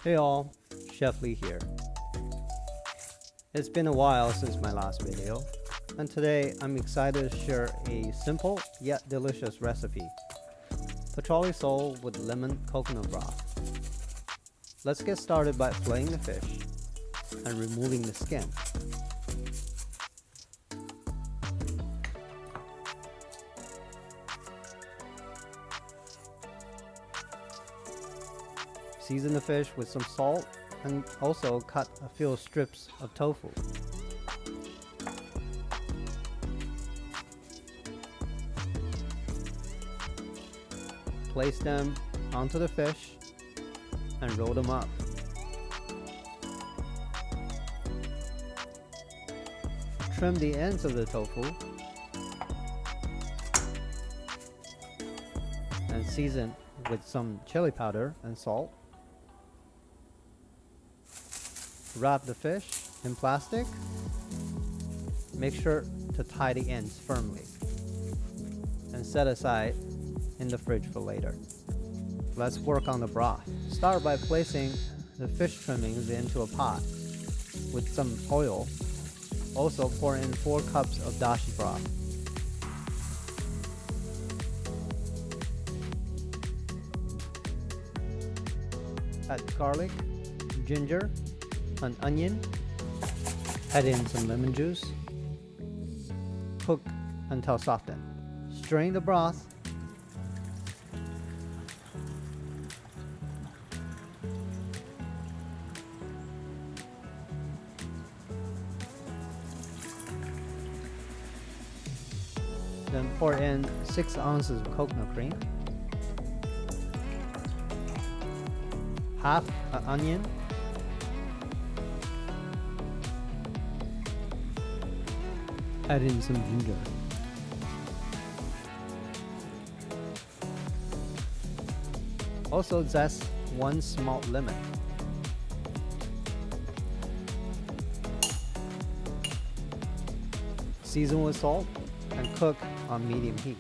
Hey all, Chef Lee here. It's been a while since my last video, and today I'm excited to share a simple yet delicious recipe. Petrale Sole with lemon coconut broth. Let's get started by filleting the fish and removing the skin. Season the fish with some salt and also cut a few strips of tofu. Place them onto the fish and roll them up. Trim the ends of the tofu and season with some chili powder and salt. Wrap the fish in plastic. Make sure to tie the ends firmly and set aside in the fridge for later. Let's work on the broth. Start by placing the fish trimmings into a pot with some oil. Also pour in 4 cups of Dashi broth. Add garlic, ginger, an onion, add in some lemon juice, cook until softened. Strain the broth, then pour in 6 ounces of coconut cream, half an onion, add in some ginger. Also zest 1 small lemon. Season with salt and cook on medium heat.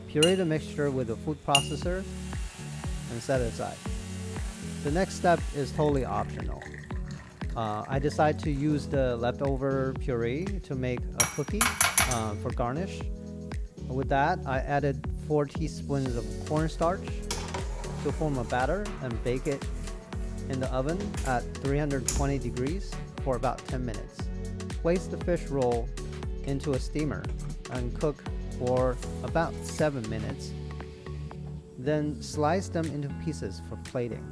Puree the mixture with a food processor and set it aside. The next step is totally optional. I decided to use the leftover puree to make a cookie for garnish. With that, I added 4 teaspoons of cornstarch to form a batter and bake it in the oven at 320 degrees for about 10 minutes. Place the fish roll into a steamer and cook for about 7 minutes. Then slice them into pieces for plating.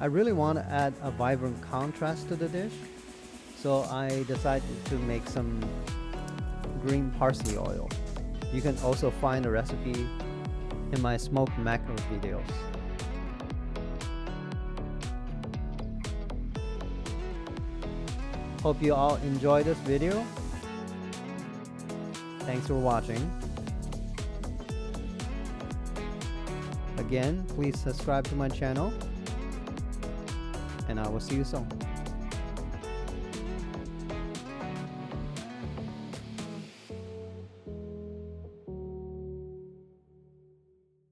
I really want to add a vibrant contrast to the dish, so I decided to make some green parsley oil. You can also find the recipe in my smoked mackerel videos. Hope you all enjoyed this video. Thanks for watching. Again, please subscribe to my channel, and I will see you soon.